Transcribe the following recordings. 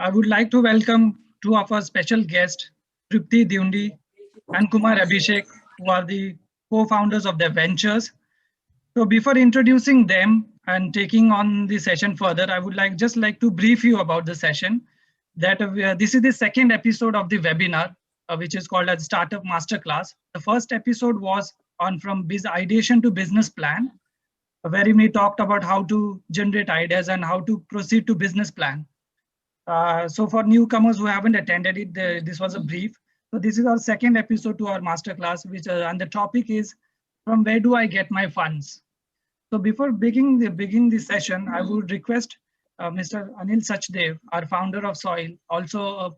I would like to welcome two of our special guests, Tripti Diundi and Kumar Abhishek, who are the co-founders of their ventures. So before introducing them and taking on the session further, I would just like to brief you about the session. This is the second episode of the webinar, which is called as Startup Masterclass. The first episode was on from ideation to business plan, wherein we talked about how to generate ideas and how to proceed to business plan. So for newcomers who haven't attended it, this was a brief. So this is our second episode to our masterclass, and the topic is, from where do I get my funds? So before beginning the session, I would request Mr. Anil Sachdev, our founder of Soil, also a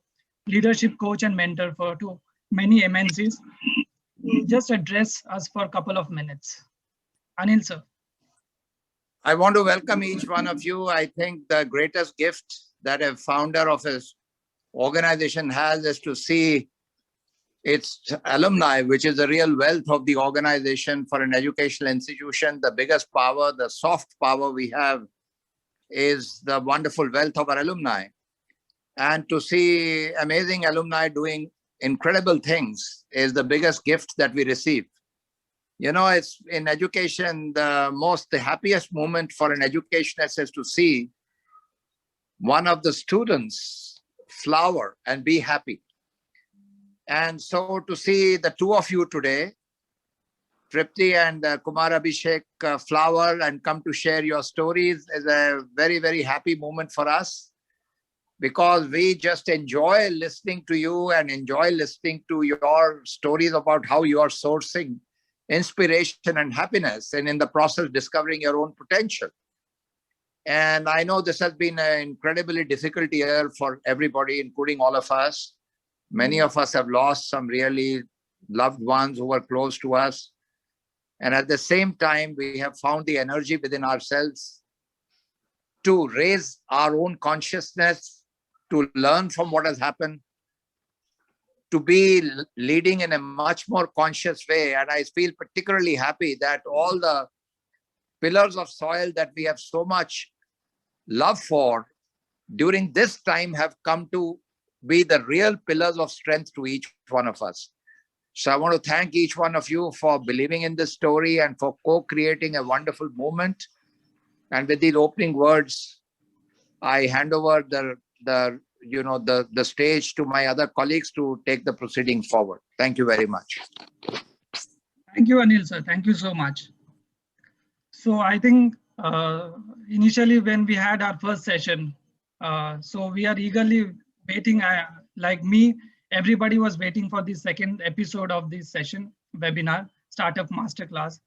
leadership coach and mentor to many MNCs, to just address us for a couple of minutes. Anil, sir. I want to welcome each one of you. I think the greatest gift that a founder of his organization has is to see its alumni, which is the real wealth of the organization for an educational institution. The biggest power, the soft power we have is the wonderful wealth of our alumni. And to see amazing alumni doing incredible things is the biggest gift that we receive. You know, it's in education, the happiest moment for an educationist is to see one of the students flower and be happy. And so to see the two of you today, Tripti and Kumar Abhishek, flower and come to share your stories is a very, very happy moment for us, because we just enjoy listening to you and enjoy listening to your stories about how you are sourcing inspiration and happiness, and in the process discovering your own potential. And I know this has been an incredibly difficult year for everybody, including all of us. Many of us have lost some really loved ones who were close to us. And at the same time, we have found the energy within ourselves to raise our own consciousness, to learn from what has happened, to be leading in a much more conscious way. And I feel particularly happy that all the pillars of soil that we have so much love for during this time have come to be the real pillars of strength to each one of us. So I want to thank each one of you for believing in this story and for co-creating a wonderful moment. And with these opening words, I hand over the stage to my other colleagues to take the proceedings forward. Thank you very much. Thank you, Anil, sir. Thank you so much. So I think initially when we had our first session, so we are eagerly waiting, like me, everybody was waiting for the second episode of this session, webinar, Startup Masterclass.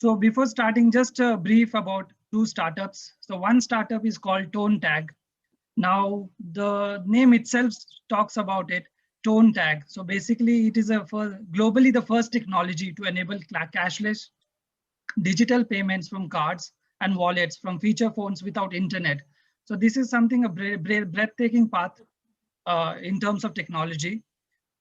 So before starting, just a brief about two startups. So one startup is called Tonetag. Now, the name itself talks about it, Tonetag. So basically, it is globally the first technology to enable cashless digital payments from cards and wallets from feature phones without internet. So this is something a breathtaking path in terms of technology.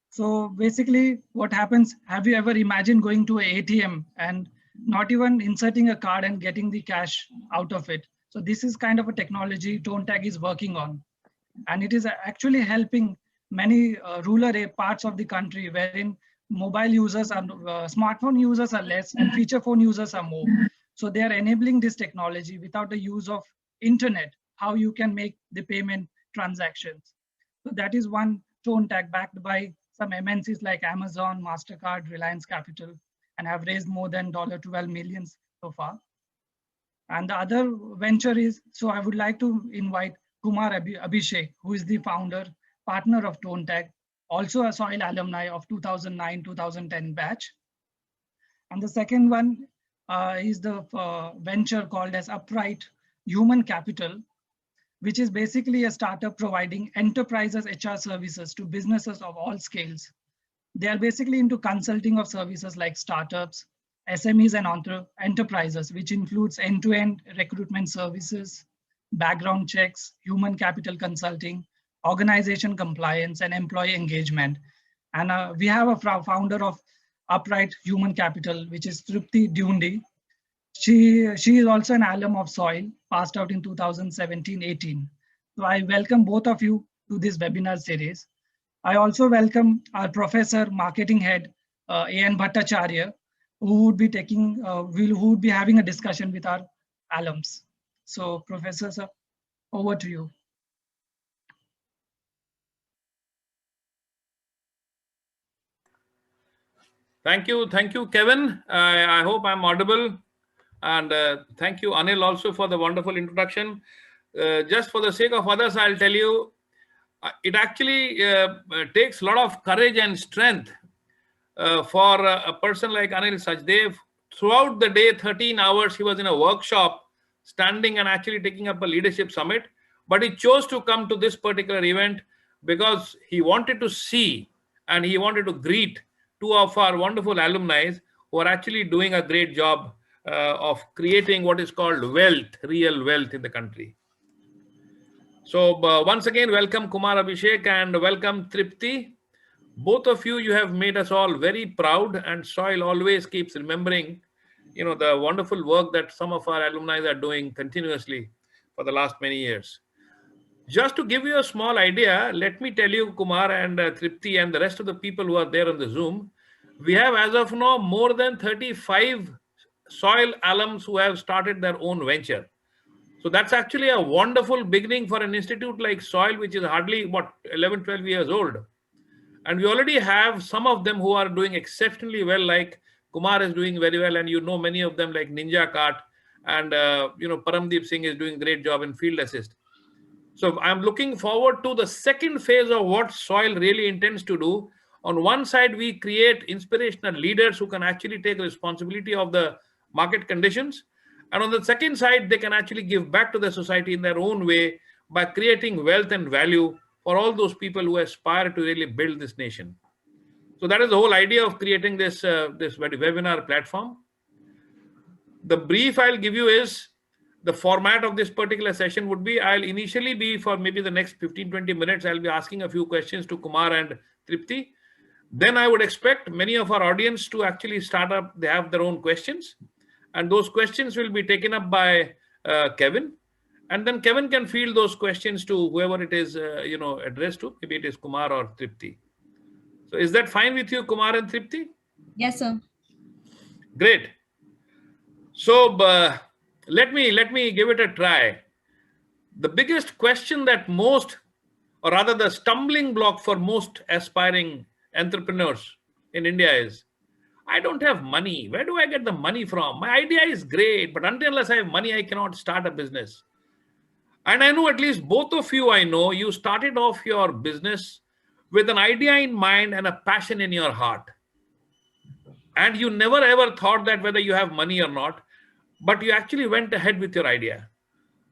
So basically, what happens? Have you ever imagined going to an ATM and not even inserting a card and getting the cash out of it? So this is kind of a technology Tonetag is working on. And it is actually helping many rural parts of the country wherein mobile users and smartphone users are less and feature phone users are more. So they are enabling this technology without the use of internet, how you can make the payment transactions. So that is one Tonetag backed by some MNCs like Amazon, MasterCard, Reliance Capital, and have raised more than $12 million so far. And the other venture is, so I would like to invite Kumar Abhishek, who is the founder, partner of Tonetag, also a Soil alumni of 2009-2010 batch. And the second one is the venture called as Upright Human Capital, which is basically a startup providing enterprises HR services to businesses of all scales. They are basically into consulting of services like startups, SMEs and enterprises, which includes end-to-end recruitment services, background checks, human capital consulting, organization compliance, and employee engagement. And we have a founder of Upright Human Capital, which is Tripti Diundi. She is also an alum of Soil, passed out in 2017-18. So I welcome both of you to this webinar series. I also welcome our Professor Marketing Head, A.N. Bhattacharya, who would be who would be having a discussion with our alums. So, Professor, sir, over to you. Thank you, Kevin. I hope I'm audible. And thank you, Anil, also for the wonderful introduction. Just for the sake of others, I'll tell you, it actually takes a lot of courage and strength for a person like Anil Sachdev. Throughout the day, 13 hours, he was in a workshop, standing and actually taking up a leadership summit. But he chose to come to this particular event because he wanted to see and he wanted to greet two of our wonderful alumni who are actually doing a great job of creating what is called wealth, real wealth in the country. So once again, welcome Kumar, Abhishek, and welcome Tripti. Both of you, you have made us all very proud, and Soil always keeps remembering, you know, the wonderful work that some of our alumni are doing continuously for the last many years. Just to give you a small idea, let me tell you, Kumar and Tripti and the rest of the people who are there on the Zoom, we have as of now more than 35 Soil alums who have started their own venture. So that's actually a wonderful beginning for an institute like Soil, which is hardly, what, 11, 12 years old. And we already have some of them who are doing exceptionally well, like Kumar is doing very well, and you know many of them like Ninja Kart, and you know, Paramdeep Singh is doing a great job in field assist. So I'm looking forward to the second phase of what Soil really intends to do. On one side, we create inspirational leaders who can actually take responsibility of the market conditions. And on the second side, they can actually give back to the society in their own way by creating wealth and value for all those people who aspire to really build this nation. So that is the whole idea of creating this, this webinar platform. The brief I'll give you is, the format of this particular session would be, I'll initially be for maybe the next 15-20 minutes, I'll be asking a few questions to Kumar and Tripti. Then I would expect many of our audience to actually start up, they have their own questions. And those questions will be taken up by Kevin. And then Kevin can field those questions to whoever it is, you know, addressed to. Maybe it is Kumar or Tripti. So is that fine with you, Kumar and Tripti? Yes, sir. Great. So let me give it a try. The biggest question that most, or rather the stumbling block for most aspiring entrepreneurs in India is, I don't have money. Where do I get the money from? My idea is great, but unless I have money, I cannot start a business. And I know at least both of you, I know you started off your business with an idea in mind and a passion in your heart. And you never ever thought that whether you have money or not, but you actually went ahead with your idea.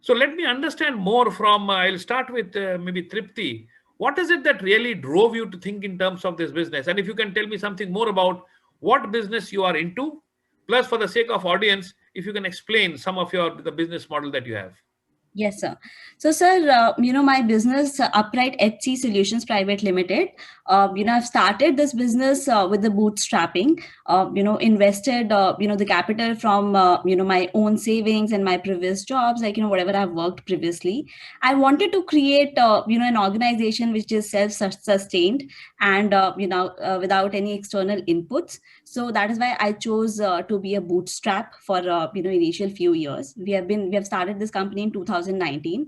So let me understand more from, I'll start with maybe Tripti. What is it that really drove you to think in terms of this business? And if you can tell me something more about what business you are into, plus for the sake of audience, if you can explain some of the business model that you have. Yes, sir. So, sir, you know, my business, UnrightHC Solutions Private Limited, you know, I've started this business with the bootstrapping, you know, invested, you know, the capital from, you know, my own savings and my previous jobs, like, you know, whatever I've worked previously. I wanted to create, you know, an organization which is self-sustained and, you know, without any external inputs. So that is why I chose to be a bootstrap for, you know, initial few years. We have started this company in 2019.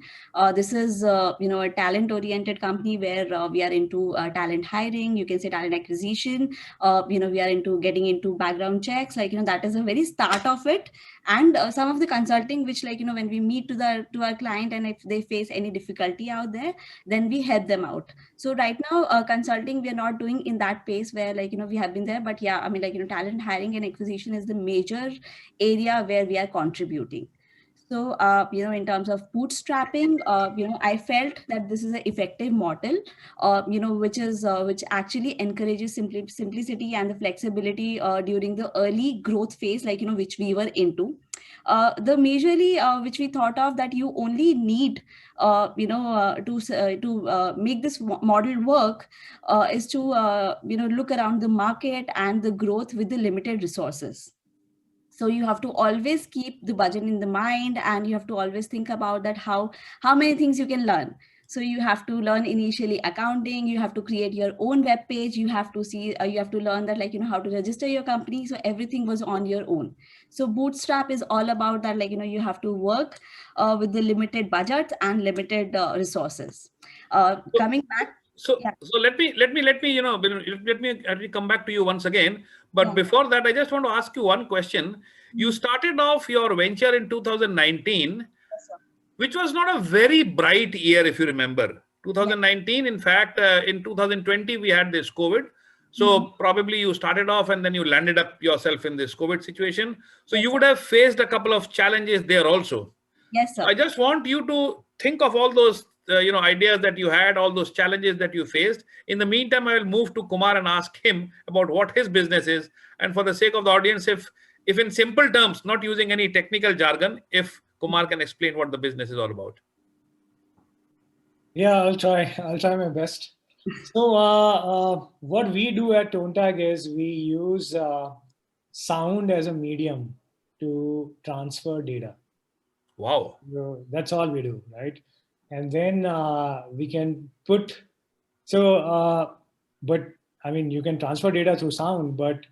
This is, you know, a talent-oriented company where we are into talent hiring, you can say talent acquisition. You know, we are into getting into background checks, like, you know, that is a very start of it. And some of the consulting, which, like, you know, when we meet to our client and if they face any difficulty out there, then we help them out. So right now, consulting, we are not doing in that pace where, like, you know, we have been there. But yeah, I mean, like, you know, talent hiring and acquisition is the major area where we are contributing. So, you know, in terms of bootstrapping, you know, I felt that this is an effective model, you know, which actually encourages simplicity and the flexibility during the early growth phase, like, you know, which we were into. The majorly which we thought of that you only need, you know, to make this model work is to, you know, look around the market and the growth with the limited resources. So you have to always keep the budget in the mind, and you have to always think about that how many things you can learn. So you have to learn initially accounting, you have to create your own web page, you have to see, you have to learn that like, how to register your company. So everything was on your own. So bootstrap is all about that, like, you have to work with the limited budget and limited resources. Coming back. So, Yeah. so let me, let me come back to you once again. But Yeah. before that, I just want to ask you one question. You started off your venture in 2019, which was not a very bright year, if you remember. 2019, in fact, in 2020, we had this COVID. So probably you started off and then you landed up yourself in this COVID situation. So you would have faced a couple of challenges there also. Yes, sir. I just want you to think of all those ideas that you had, all those challenges that you faced. In the meantime, I will move to Kumar and ask him about what his business is. And for the sake of the audience, if in simple terms, not using any technical jargon, if Kumar can explain what the business is all about. Yeah, I'll try my best. So what we do at Tonetag is we use sound as a medium to transfer data. Wow. So that's all we do, right? And then we can put, but I mean, you can transfer data through sound, but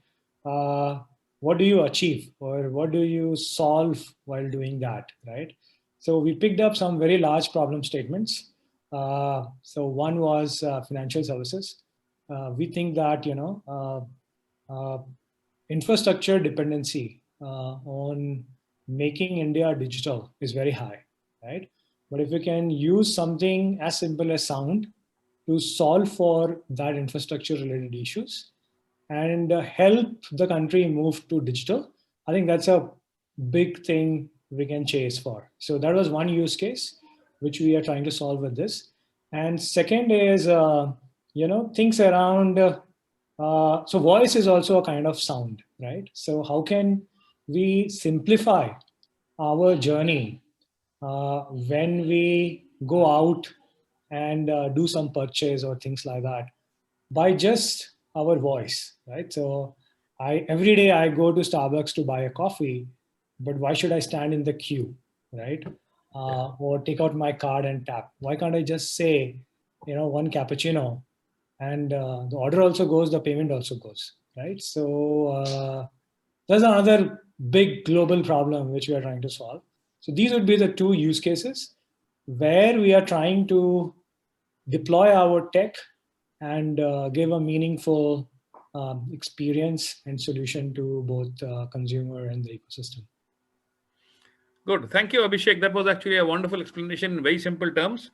what do you achieve or what do you solve while doing that, right? So we picked up some very large problem statements. So one was financial services. We think that, infrastructure dependency on making India digital is very high, right? But if we can use something as simple as sound to solve for that infrastructure related issues and help the country move to digital, I think that's a big thing we can chase for. So that was one use case which we are trying to solve with this. And second is, things around, so voice is also a kind of sound, right? So how can we simplify our journey when we go out and do some purchase or things like that by just our voice, right? So every day I go to Starbucks to buy a coffee, but why should I stand in the queue, right? Or take out my card and tap? Why can't I just say, one cappuccino, and the order also goes, the payment also goes, right? So there's another big global problem which we are trying to solve. So these would be the two use cases where we are trying to deploy our tech and give a meaningful experience and solution to both consumer and the ecosystem. Good. Thank you, Abhishek. That was actually a wonderful explanation in very simple terms.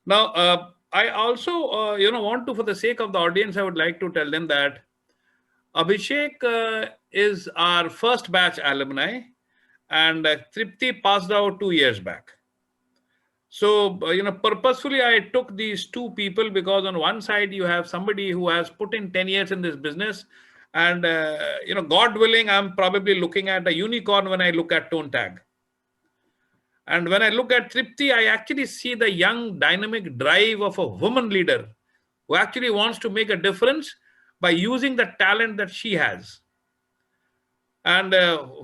Now, I also, want to, for the sake of the audience, I would like to tell them that Abhishek is our first batch alumni, and Tripti passed out 2 years back. So, purposefully, I took these two people because on one side, you have somebody who has put in 10 years in this business. And, God willing, I'm probably looking at a unicorn when I look at Tonetag. And when I look at Tripti, I actually see the young dynamic drive of a woman leader who actually wants to make a difference by using the talent that she has. And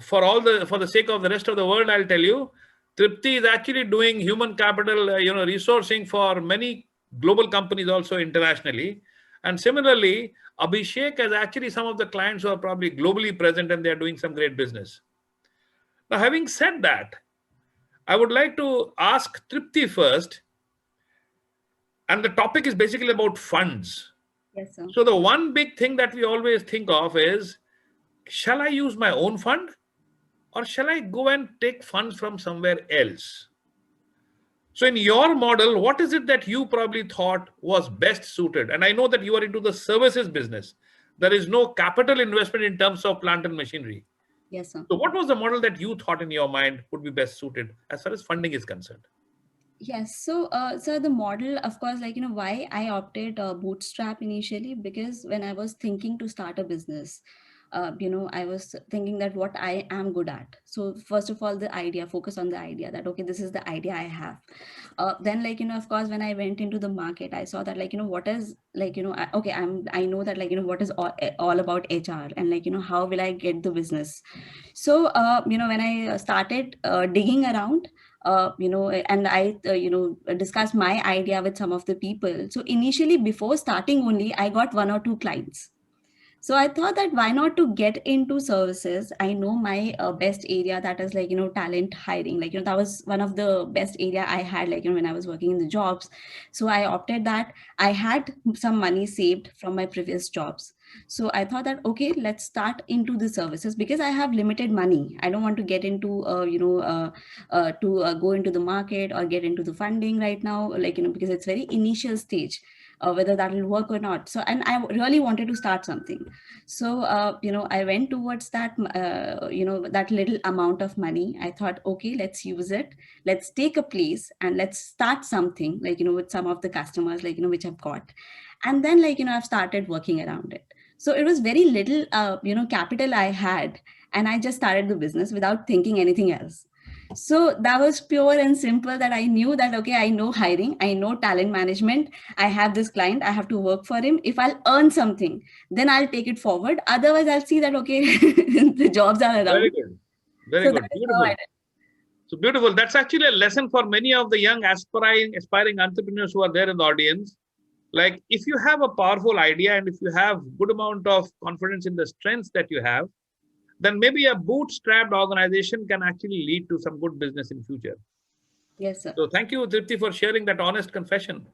for the sake of the rest of the world, I'll tell you, Tripti is actually doing human capital, resourcing for many global companies also internationally. And similarly, Abhishek has actually some of the clients who are probably globally present and they're doing some great business. Now, having said that, I would like to ask Tripti first. And the topic is basically about funds. Yes, sir. So the one big thing that we always think of is, shall I use my own fund? Or shall I go and take funds from somewhere else? So in your model, what is it that you probably thought was best suited? And I know that you are into the services business. There is no capital investment in terms of plant and machinery. Yes, sir. So what was the model that you thought in your mind would be best suited as far as funding is concerned? Yes. So, the model, of course, why I opted bootstrap initially, because when I was thinking to start a business, I was thinking that what I am good at. So first of all, the idea, focus on the idea that, okay, this is the idea I have. Then of course, when I went into the market, I saw that what is I know that what is all about HR and how will I get the business? So, when I started digging around, and I, discussed my idea with some of the people. So initially, before starting only, I got 1 or 2 clients. So I thought that why not to get into services. I know my best area, that is like, talent hiring, like, that was one of the best area I had, like, when I was working in the jobs. So I opted that. I had some money saved from my previous jobs. So I thought that, okay, let's start into the services, because I have limited money. I don't want to get into, go into the market or get into the funding right now, like, because it's very initial stage. Whether that will work or not. So, and I really wanted to start something. So, I went towards that, that little amount of money. I thought, okay, let's use it. Let's take a place and let's start something, like, with some of the customers, like, which I've got. And then, like, I've started working around it. So it was very little, capital I had. And I just started the business without thinking anything else. So that was pure and simple, that I knew that, okay, I know hiring, I know talent management. I have this client, I have to work for him. If I'll earn something, then I'll take it forward. Otherwise, I'll see that, okay, the jobs are around. Very good. Very So good. that is Beautiful. how I did. So beautiful. That's actually a lesson for many of the young aspiring entrepreneurs who are there in the audience. Like, if you have a powerful idea and if you have good amount of confidence in the strengths that you have, then maybe a bootstrapped organization can actually lead to some good business in future. Yes, sir. So thank you, Tripti, for sharing that honest confession.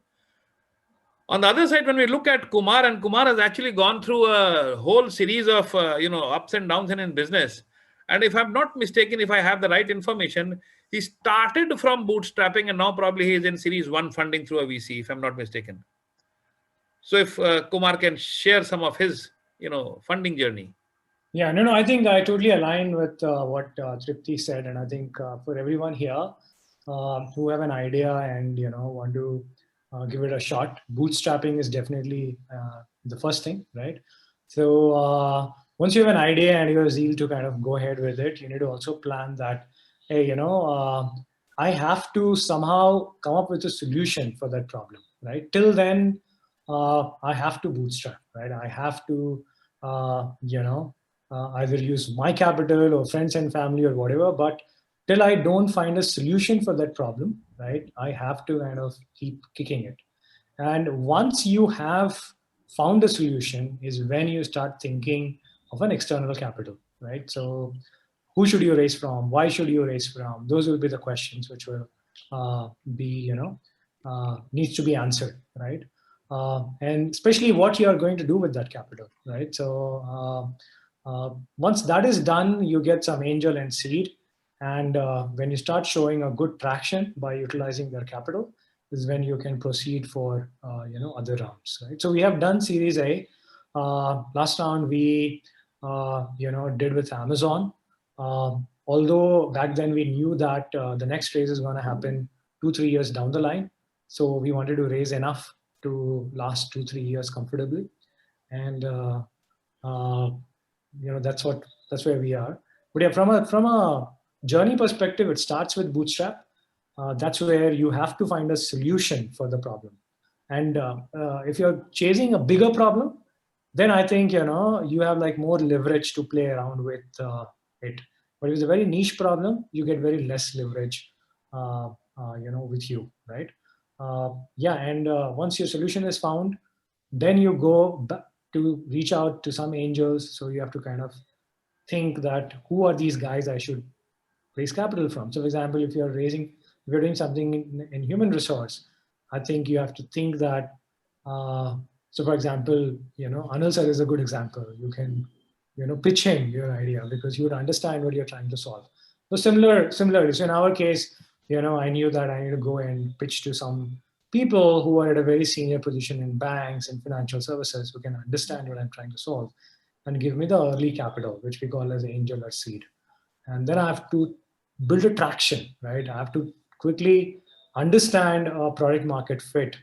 On the other side, when we look at Kumar, and Kumar has actually gone through a whole series of ups and downs in business. And if I'm not mistaken, if I have the right information, he started from bootstrapping and now probably he is in series 1 funding through a VC, if I'm not mistaken. So if Kumar can share some of his, funding journey. Yeah, no, I think I totally align with what Tripti said. And I think for everyone here who have an idea and, want to give it a shot, bootstrapping is definitely the first thing, right? So once you have an idea and you're zeal to kind of go ahead with it, you need to also plan that, hey, I have to somehow come up with a solution for that problem, right? Till then, I have to bootstrap, right? I have to, either use my capital or friends and family or whatever, but till I don't find a solution for that problem, right, I have to kind of keep kicking it. And once you have found a solution is when you start thinking of an external capital, right? So who should you raise from? Why should you raise from? Those will be the questions which will be, needs to be answered, right? And especially what you are going to do with that capital, right? So once that is done, you get some angel and seed. And when you start showing a good traction by utilizing their capital, is when you can proceed for other rounds, right? So we have done Series A. Last round we did with Amazon. Although back then we knew that the next raise is going to happen 2-3 years down the line, so we wanted to raise enough to last 2-3 years comfortably, and that's where we are. But yeah, from a journey perspective, it starts with bootstrap. That's where you have to find a solution for the problem. And if you're chasing a bigger problem, then I think you have like more leverage to play around with it. But if it's a very niche problem, you get very less leverage, with you, right? And once your solution is found, then you go back to reach out to some angels. So you have to kind of think that who are these guys I should raise capital from. So for example, if you're doing something in human resource, I think you have to think that, so for example, Anil sir is a good example. You can, pitch him your idea because you would understand what you're trying to solve. So similarly, so in our case, I knew that I need to go and pitch to some people who are at a very senior position in banks and financial services who can understand what I'm trying to solve and give me the early capital, which we call as angel or seed. And then I have to build a traction, right? I have to quickly understand a product market fit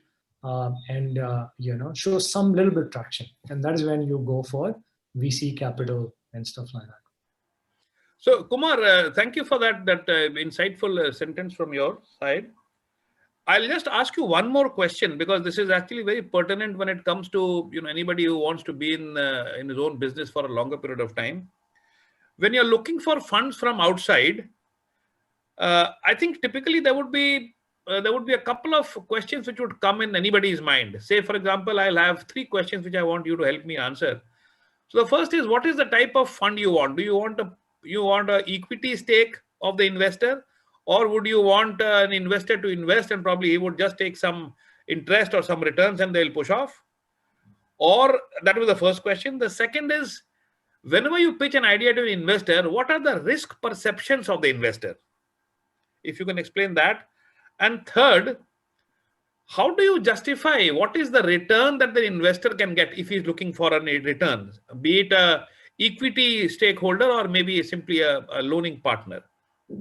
and show some little bit traction. And that is when you go for VC capital and stuff like that. So Kumar, thank you for that insightful sentence from your side. I'll just ask you one more question because this is actually very pertinent when it comes to anybody who wants to be in his own business for a longer period of time. When you're looking for funds from outside, I think typically there would be a couple of questions which would come in anybody's mind. Say, for example, I'll have 3 questions which I want you to help me answer. So the first is, what is the type of fund you want? Do you want a equity stake of the investor, or would you want an investor to invest and probably he would just take some interest or some returns and they'll push off? Or that was the first question. The second is, whenever you pitch an idea to an investor, what are the risk perceptions of the investor? If you can explain that. And third, how do you justify what is the return that the investor can get if he's looking for a return, be it a equity stakeholder or maybe simply a loaning partner?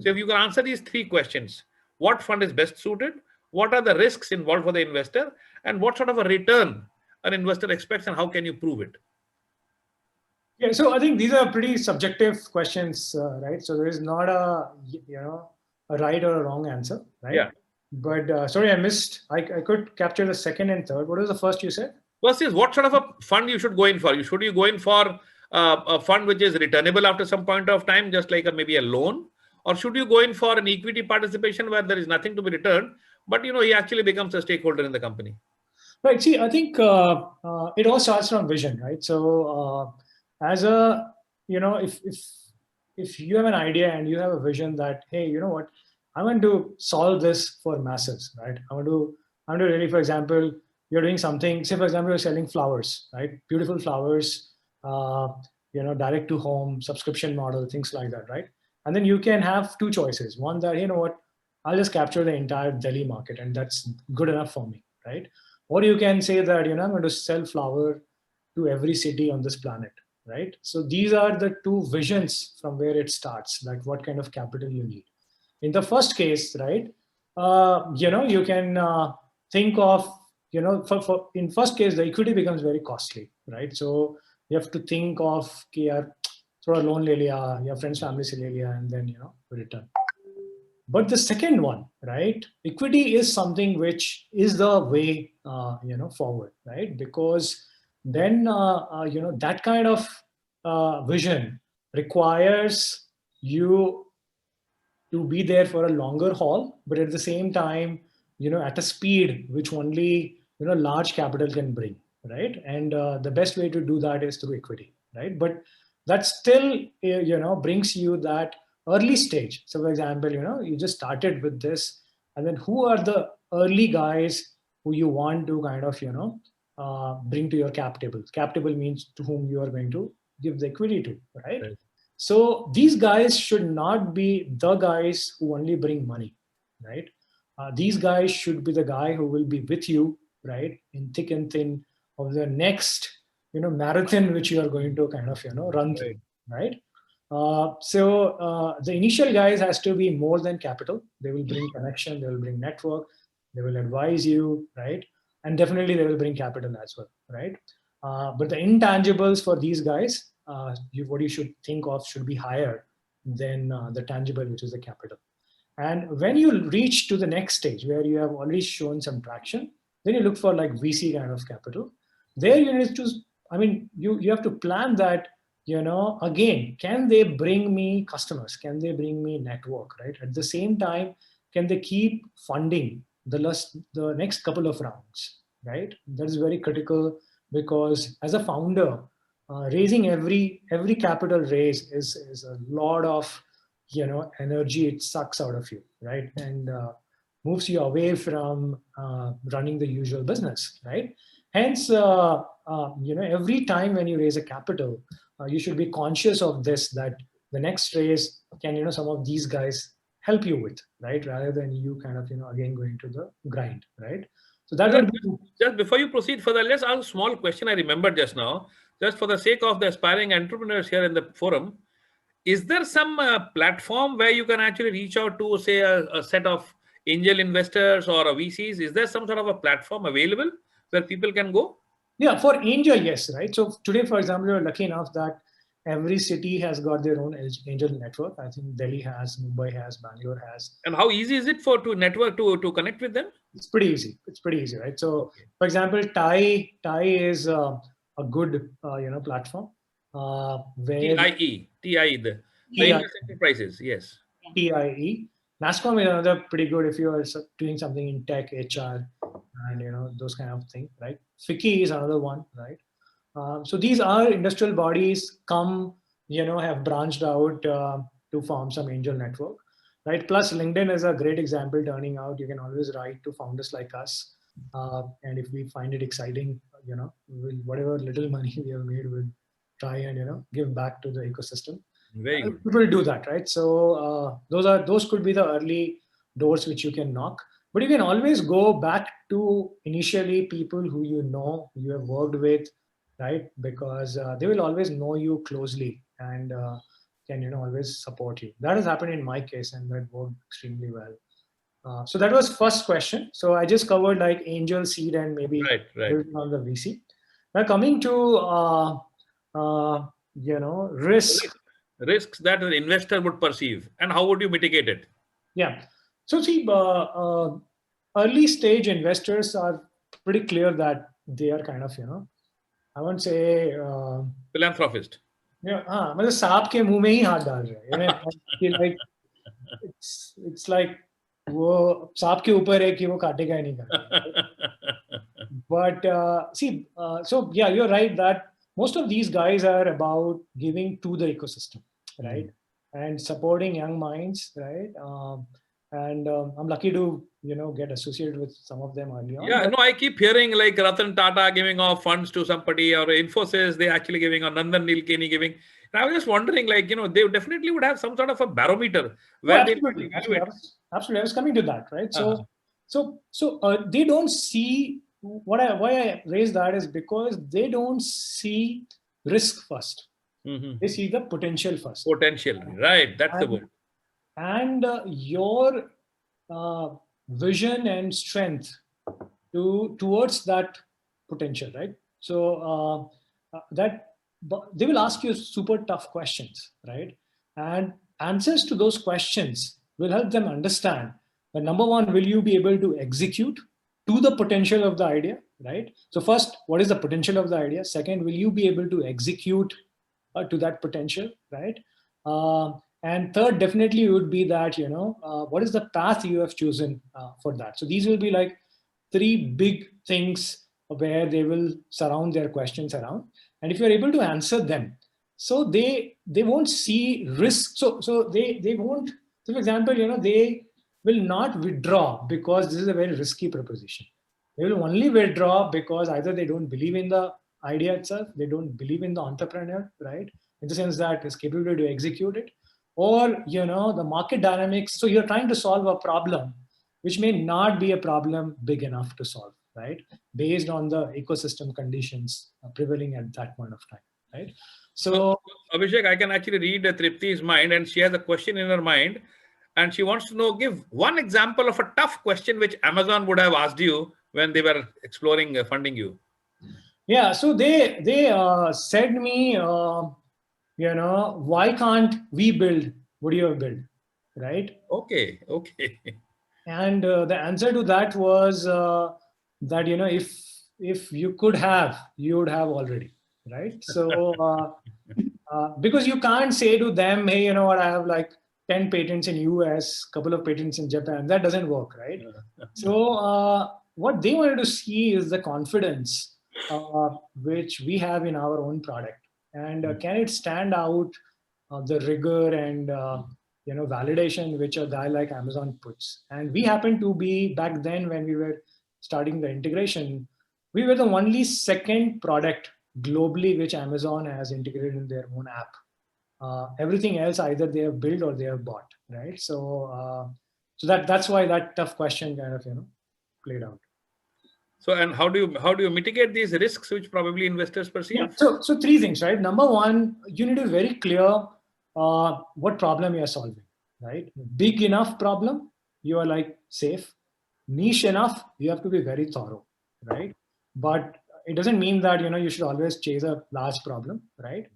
So if you can answer these 3 questions, what fund is best suited? What are the risks involved for the investor? And what sort of a return an investor expects, and how can you prove it? Yeah, so I think these are pretty subjective questions, right? So there is not a a right or a wrong answer, right? Yeah. But sorry, I missed. I could capture the second and third. What was the first you said? First is, what sort of a fund you should go in for? Should you go in for a fund which is returnable after some point of time, just like maybe a loan? Or should you go in for an equity participation where there is nothing to be returned, but he actually becomes a stakeholder in the company? Right. See, I think it all starts from vision, right? So as a, if you have an idea and you have a vision that, hey, you know what, I want to solve this for masses, right? I want to really, for example, you're doing something, say, for example, you're selling flowers, right? Beautiful flowers, direct to home, subscription model, things like that, right? And then you can have 2 choices. One that, you know what, I'll just capture the entire Delhi market and that's good enough for me, right? Or you can say that, I'm going to sell flower to every city on this planet, right? So these are the 2 visions from where it starts, like what kind of capital you need. In the first case, right, you can think of, in first case, the equity becomes very costly, right? So you have to think of, sort of loan le liya, your friends, family se le liya, and then, return. But the second one, right, equity is something which is the way, forward, right? Because then, that kind of vision requires you to be there for a longer haul, but at the same time, at a speed which only, large capital can bring, right? And the best way to do that is through equity, right? But that still, brings you that early stage. So for example, you just started with this, and then who are the early guys who you want to kind of, bring to your cap table? Cap table means to whom you are going to give the equity to, right? So these guys should not be the guys who only bring money, right? These guys should be the guy who will be with you, right, in thick and thin of the next, marathon which you are going to kind of, run through, right? So the initial guys has to be more than capital. They will bring connection, they will bring network, they will advise you, right? And definitely they will bring capital as well, right? But the intangibles for these guys, what you should think of should be higher than the tangible, which is the capital. And when you reach to the next stage where you have already shown some traction, then you look for like VC kind of capital. There you need to, you have to plan that, again, can they bring me customers? Can they bring me network, right? At the same time, can they keep funding the next couple of rounds, right? That is very critical, because as a founder, raising every capital raise is a lot of, energy it sucks out of you, right? And moves you away from running the usual business, right? Hence, every time when you raise a capital, you should be conscious of this, that the next raise can, some of these guys help you with, right? Rather than you kind of, again going to the grind, right? So that would be... Just before you proceed further, let's ask a small question I remembered just now, just for the sake of the aspiring entrepreneurs here in the forum. Is there some platform where you can actually reach out to, say, a set of angel investors or a VCs? Is there some sort of a platform available where people can go? Yeah, for angel, yes, right? So today, for example, you're lucky enough that every city has got their own angel network. I think Delhi has, Mumbai has, Bangalore has. And how easy is it to network, to connect with them? It's pretty easy. It's pretty easy, right? So, for example, TIE is a good, platform. Where TIE, the English enterprises, yes. TIE. NASSCOM is another pretty good if you are doing something in tech, HR, and those kind of things, right? FICCI is another one, right? So these are industrial bodies have branched out to form some angel network, right? Plus LinkedIn is a great example turning out. You can always write to founders like us. And if we find it exciting, whatever little money we have made, we'll try and, give back to the ecosystem. Very good. People do that, right? So those could be the early doors which you can knock. But you can always go back to initially people who you have worked with, right? Because they will always know you closely and can always support you. That has happened in my case, and that worked extremely well. So that was first question. So I just covered like angel, seed, and maybe on the VC. Now coming to risk. Risks that an investor would perceive, and how would you mitigate it? Yeah. So see, early stage investors are pretty clear that they are kind of, I won't say philanthropist. Yeah, मतलब सांप के मुंह में ही हाथ डाल रहे हैं. Like it's like वो सांप के ऊपर है कि वो काटेगा ही नहीं काटेगा. But see, so yeah, you're right that most of these guys are about giving to the ecosystem, right? And supporting young minds, right? And I'm lucky to get associated with some of them early on. Yeah, no, I keep hearing like Ratan Tata giving off funds to somebody, or Infosys they actually giving, or Nandan Nilekani giving. And I was just wondering, like, they definitely would have some sort of a barometer where they evaluate. Absolutely, I was coming to that, right? So they don't see why I raise that is because they don't see risk first. They see the potential first. Potential, right? That's the word. And your vision and strength towards that potential, right? So they will ask you super tough questions, right? And answers to those questions will help them understand that number one, will you be able to execute to the potential of the idea, right? So first, what is the potential of the idea? Second, will you be able to execute to that potential, right? And third, definitely would be that, what is the path you have chosen for that? So these will be like three big things where they will surround their questions around. And if you're able to answer them, so they won't see risk. So they won't, so for example, they will not withdraw because this is a very risky proposition. They will only withdraw because either they don't believe in the idea itself, they don't believe in the entrepreneur, right? In the sense that is capable to execute it, or the market dynamics. So you're trying to solve a problem which may not be a problem big enough to solve, right? Based on the ecosystem conditions prevailing at that point of time, right? So Abhishek, I can actually read Tripti's mind, and she has a question in her mind, and she wants to know, give one example of a tough question which Amazon would have asked you when they were exploring funding you. Yeah, so they said me, why can't we build what you have built, right? Okay. And the answer to that was that if you could have, you would have already, right? So because you can't say to them, hey, you know what, I have like 10 patents in US, couple of patents in Japan. That doesn't work, right? So what they wanted to see is the confidence which we have in our own product, and can it stand out the rigor and validation which a guy like Amazon puts. And we happened to be, back then when we were starting the integration, we were the only second product globally which Amazon has integrated in their own app. Everything else either they have built or they have bought, right? So that's why that tough question kind of played out. So, and how do you mitigate these risks which probably investors perceive? Yeah. So three things, right? Number one, you need to be very clear what problem you are solving, right? Big enough problem, you are like safe. Niche enough, you have to be very thorough, right? But it doesn't mean that you should always chase a large problem, right?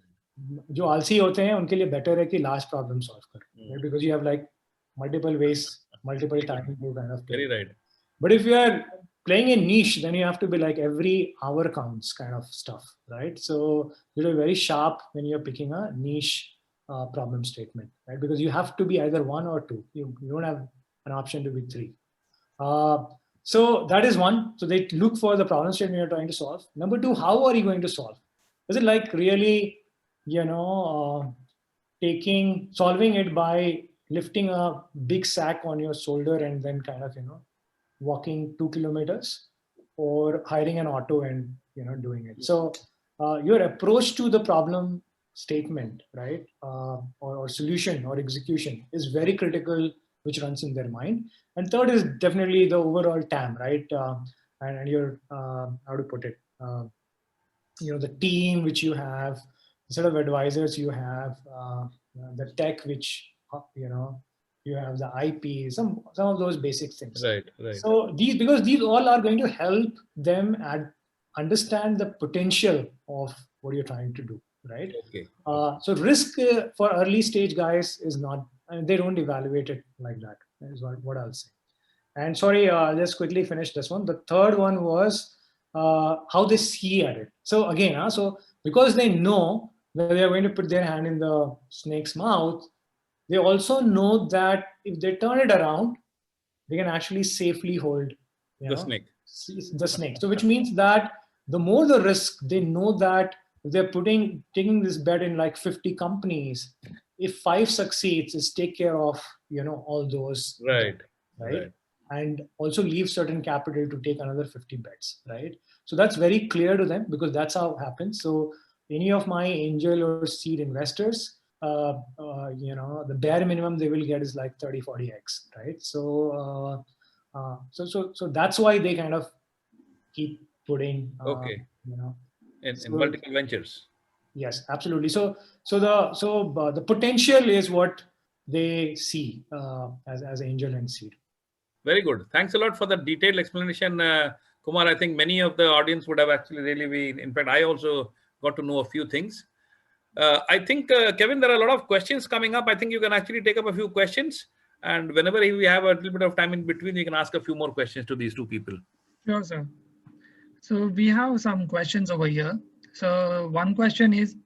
जो आलसी होते हैं उनके लिए better है कि large problem solve करो, right? Because you have like multiple ways, multiple time to kind of play. Very right. But if you are playing a niche, then you have to be like every hour counts kind of stuff, right? So you're very sharp when you're picking a niche problem statement, right? Because you have to be either one or two. You don't have an option to be three. So that is one. So they look for the problem statement you're trying to solve. Number two, how are you going to solve? Is it like really, solving it by lifting a big sack on your shoulder and then kind of, walking 2 kilometers, or hiring an auto and, doing it? So your approach to the problem statement, right, or solution or execution is very critical, which runs in their mind. And third is definitely the overall TAM, right? And your, how to put it, the team which you have, the set of advisors you have, the tech which, you have, the IP, some of those basic things. Right. So because these all are going to help them understand the potential of what you're trying to do, right? Okay. So risk for early stage guys is not, they don't evaluate it like that, is what I'll say. And sorry, I'll just quickly finish this one. The third one was how they see at it. So again, so because they know that they are going to put their hand in the snake's mouth, they also know that if they turn it around, they can actually safely hold the snake. So which means that the more the risk, they know that if they're taking this bet in like 50 companies, if 5 succeeds, is take care of, all those. Right. And also leave certain capital to take another 50 bets, right? So that's very clear to them, because that's how it happens. So any of my angel or seed investors, the bare minimum they will get is like 30, 40x, right? So, so that's why they kind of keep putting, in multiple ventures. Yes, absolutely. So the potential is what they see as angel and seed. Very good. Thanks a lot for the detailed explanation, Kumar. I think many of the audience would have actually really been, in fact, I also got to know a few things. I think, Kevin, there are a lot of questions coming up. I think you can actually take up a few questions. And whenever we have a little bit of time in between, you can ask a few more questions to these two people. Sure, sir. So we have some questions over here. So one question is,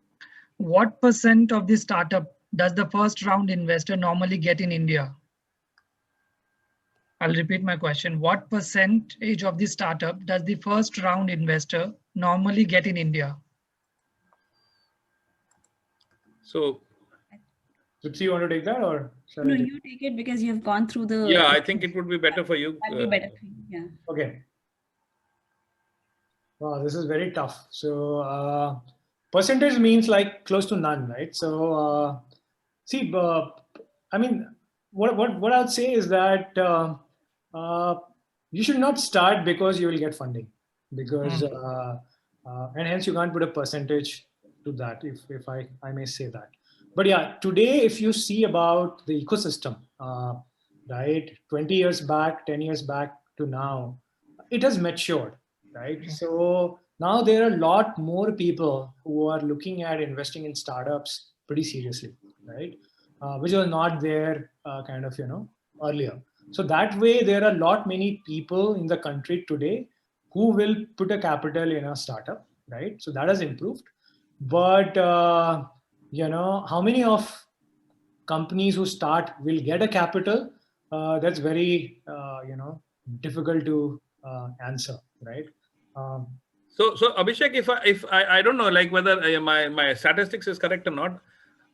what % of the startup does the first round investor normally get in India? I'll repeat my question. What percentage of the startup does the first round investor normally get in India? So, Tripti, you want to take that, or no, you take it because you have gone through the. Yeah, I think it would be better for you. That'll be better for you. Yeah. Okay. Wow, this is very tough. So percentage means like close to none, right? So see, I mean, what I would say is that you should not start because you will get funding, because and hence you can't put a percentage to that, if I may say that. But yeah, today if you see about the ecosystem, right, 20 years back, 10 years back to now, it has matured, right? So now there are a lot more people who are looking at investing in startups pretty seriously, right? Which was not there kind of, earlier. So that way there are a lot many people in the country today who will put a capital in a startup, right? So that has improved. But, how many of companies who start will get a capital? That's very, difficult to answer, right? So Abhishek, if I don't know, like whether my statistics is correct or not,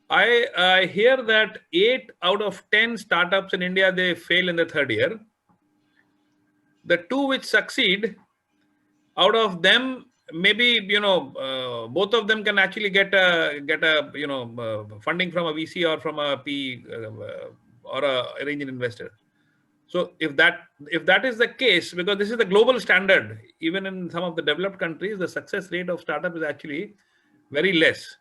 I hear that 8 out of 10 startups in India, they fail in the third year. The 2 which succeed, out of them, maybe both of them can actually get a funding from a VC or from a PE or a angel investor. So if that is the case, because this is the global standard, even in some of the developed countries, the success rate of startup is actually very less.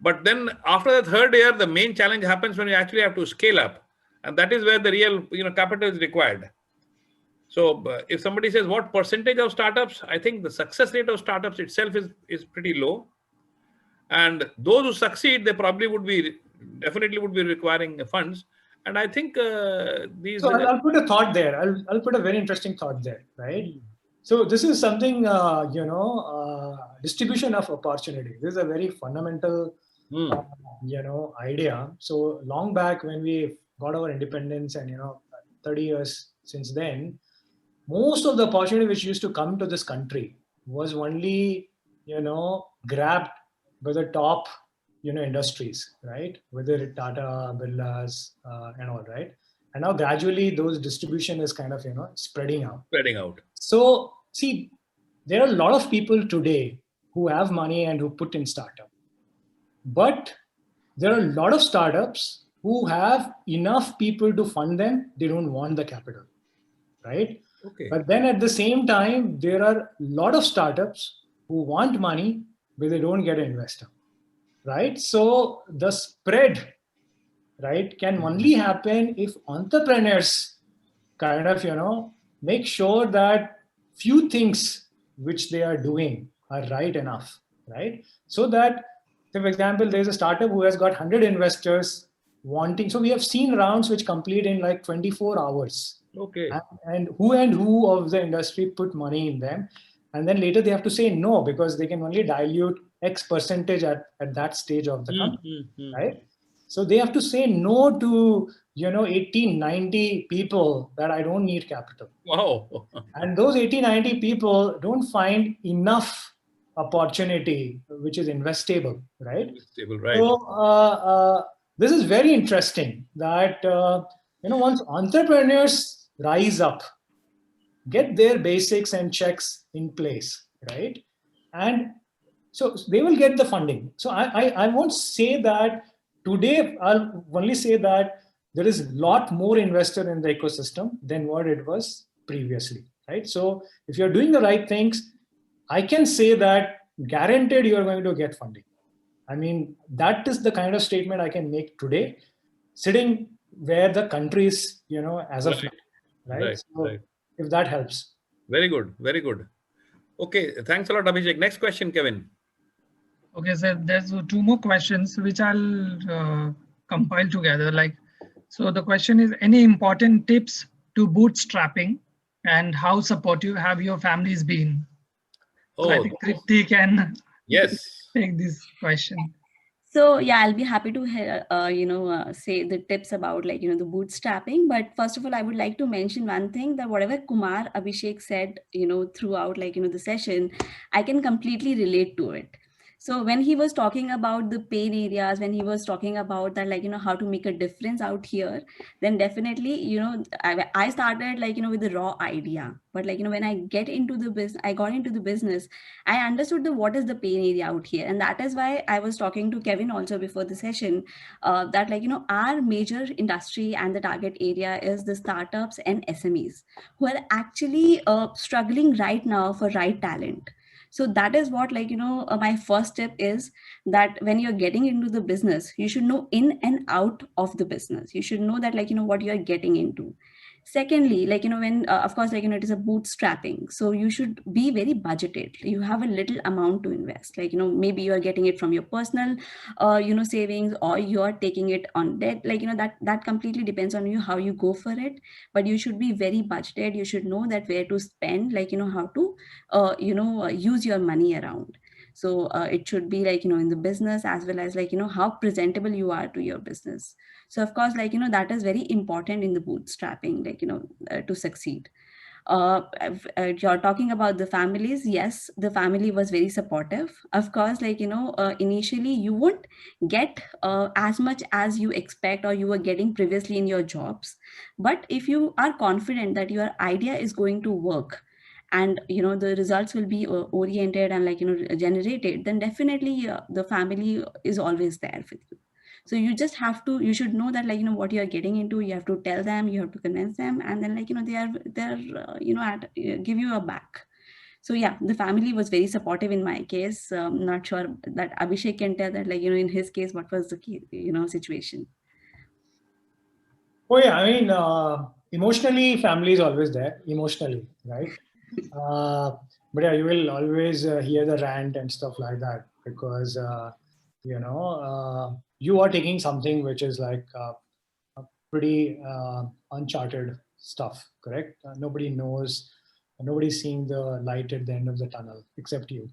But then after the third year, the main challenge happens when you actually have to scale up, and that is where the real capital is required. So if somebody says what percentage of startups, I think the success rate of startups itself is pretty low, and those who succeed, they probably definitely would be requiring funds. And I think these. So I'll put a thought there. I'll put a very interesting thought there, right? So this is something, distribution of opportunity. This is a very fundamental idea. So long back when we got our independence and 30 years since then, most of the opportunity which used to come to this country was only grabbed by the top industries, right? Whether it Tata, Birlas, and all, right? And now gradually those distribution is kind of spreading out. So see, there are a lot of people today who have money and who put in startup, but there are a lot of startups who have enough people to fund them. They don't want the capital, right? Okay. But then at the same time, there are a lot of startups who want money, but they don't get an investor, right? So the spread, right, can only happen if entrepreneurs kind of, make sure that few things which they are doing are right enough, right? So that, say for example, there's a startup who has got 100 investors wanting, so we have seen rounds which complete in like 24 hours. Okay. And who of the industry put money in them, and then later they have to say no because they can only dilute X percentage at that stage of the company, right? So they have to say no to 80, 90 people that I don't need capital. Wow. And those 80, 90 people don't find enough opportunity which is investable, right? Investable, right. So this is very interesting that once entrepreneurs rise up, get their basics and checks in place, right? And so they will get the funding. So I won't say that today, I'll only say that there is a lot more investor in the ecosystem than what it was previously, right? So if you're doing the right things, I can say that guaranteed you're going to get funding. I mean, that is the kind of statement I can make today, sitting where the country is, as of now, right? So if that helps. Very good. Very good. Okay. Thanks a lot, Abhishek. Next question, Kevin. Okay, so there's two more questions which I'll compile together. So the question is, any important tips to bootstrapping and how supportive have your families been? So I think Tripti can take this question. So yeah, I'll be happy to say the tips about the bootstrapping. But first of all, I would like to mention one thing, that whatever Kumar, Abhishek said, throughout the session, I can completely relate to it. So when he was talking about the pain areas, when he was talking about that, how to make a difference out here, then definitely, I started with the raw idea. But when I got into the business, I understood what is the pain area out here. And that is why I was talking to Kevin also before the session, that our major industry and the target area is the startups and SMEs who are actually struggling right now for right talent. So that is what my first tip is, that when you're getting into the business, you should know in and out of the business. You should know that what you're getting into. Secondly, when of course it is a bootstrapping, so you should be very budgeted. You have a little amount to invest, maybe you are getting it from your personal savings, or you are taking it on debt, that completely depends on you how you go for it. But you should be very budgeted. You should know that where to spend, how to use your money around. So it should be in the business, as well as how presentable you are to your business. So of course that is very important in the bootstrapping, to succeed. You're talking about the families. Yes, the family was very supportive. Of course, initially you won't get as much as you expect or you were getting previously in your jobs. But if you are confident that your idea is going to work, and the results will be oriented and generated, then definitely the family is always there with you. So you just have to, you should know that what you are getting into. You have to tell them, you have to convince them, and then they're give you a back. So yeah, the family was very supportive in my case. Not sure that Abhishek can tell that in his case what was the key, situation. Oh yeah, I mean, emotionally, family is always there, emotionally, right? But yeah, you will always hear the rant and stuff like that, because you are taking something which is pretty uncharted stuff, correct? Nobody knows, nobody's seeing the light at the end of the tunnel except you.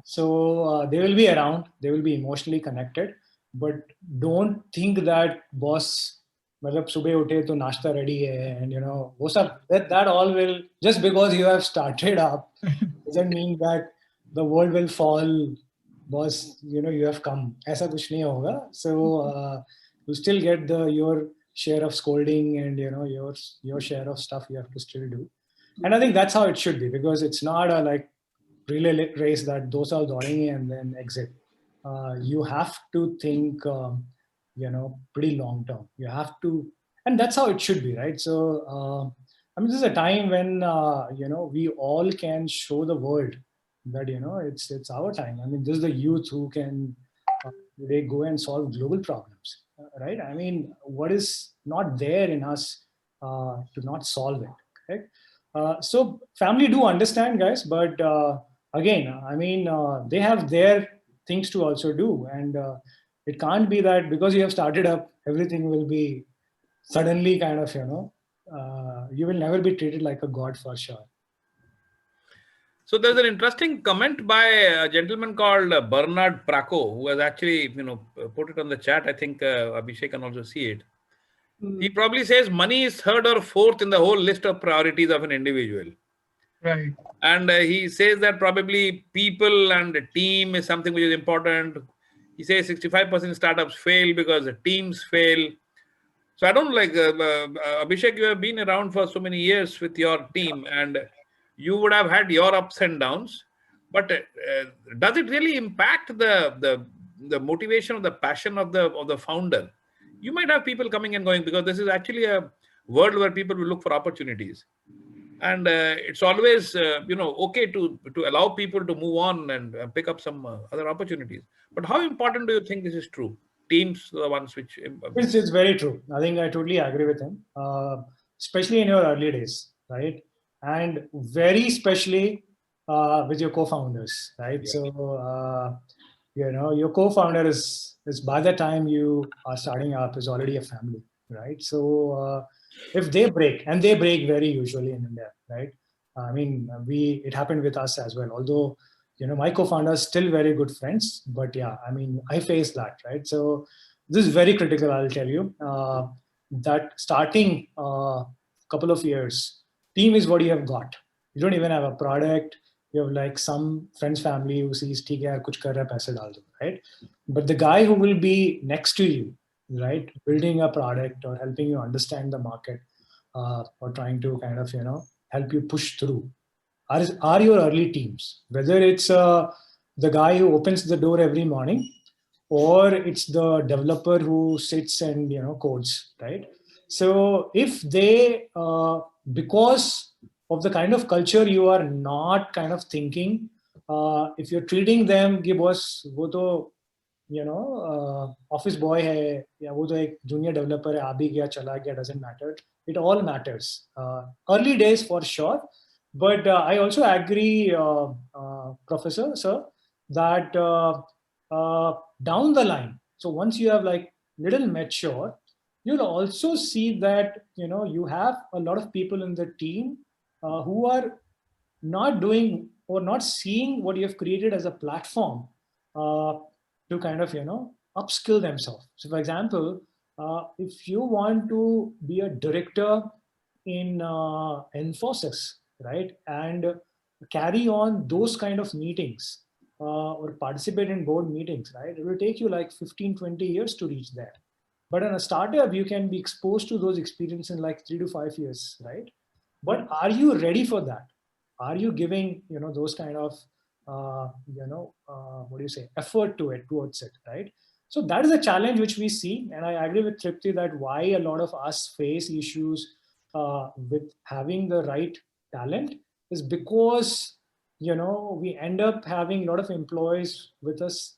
So they will be around, they will be emotionally connected, but don't think that boss, मतलब सुबह उठे तो नाश्ता ready है, and वो सब, that all will, just because you have started up doesn't mean that the world will fall, boss, you have come. ऐसा कुछ नहीं होगा. So you still get your share of scolding, and your share of stuff you have to still do. And I think that's how it should be, because it's not a like relay race that those are dawding and then exit. You have to think, pretty long term. You have to, and that's how it should be, right? So, this is a time when, we all can show the world that, it's our time. This is the youth who can, they go and solve global problems, right? What is not there in us to not solve it, right? So family do understand, guys, but again, they have their things to also do, and it can't be that because you have started up, everything will be suddenly kind of, you will never be treated like a god for sure. So there's an interesting comment by a gentleman called Bernard Praco, who has actually, put it on the chat. I think Abhishek can also see it. He probably says money is third or fourth in the whole list of priorities of an individual. Right. And he says that probably people and the team is something which is important. He says 65% startups fail because the teams fail. So I don't like, Abhishek, you have been around for so many years with your team, and you would have had your ups and downs. But does it really impact the motivation or the passion of the founder? You might have people coming and going, because this is actually a world where people will look for opportunities. And it's always, okay to allow people to move on and pick up some other opportunities. But how important do you think this is true? Teams, the ones which... It's very true. I think I totally agree with him, especially in your early days, right? And very especially with your co-founders, right? Yeah. So, your co-founder is by the time you are starting up is already a family, right? So if they break, and they break very usually in India, right? It happened with us as well. Although, my co-founders still very good friends, but yeah, I faced that, right? So this is very critical, I'll tell you, that starting a couple of years, team is what you have got. You don't even have a product. You have like some friend's family who sees, theek hai, kuch kar raha, paise dal do, right? But the guy who will be next to you, right, building a product or helping you understand the market, or trying to kind of, help you push through, are your early teams. Whether it's the guy who opens the door every morning, or it's the developer who sits and codes, right? So if they, because of the kind of culture you are not kind of thinking, if you're treating them, ki boss, wo to, office boy hai, ya wo to ek junior developer hai, aa bhi gaya, chala gaya, doesn't matter. It all matters. Early days for sure, but I also agree, Professor, sir, that down the line, so once you have like little mature, you'll also see that, you have a lot of people in the team who are not doing or not seeing what you have created as a platform to kind of, upskill themselves. So for example, if you want to be a director in Infosys, right, and carry on those kind of meetings, or participate in board meetings, right? It will take you like 15, 20 years to reach there. But in a startup, you can be exposed to those experiences in like 3 to 5 years, right? But are you ready for that? Are you giving, those kind of, effort towards it, right? So that is a challenge which we see. And I agree with Tripti that why a lot of us face issues with having the right talent is because, we end up having a lot of employees with us,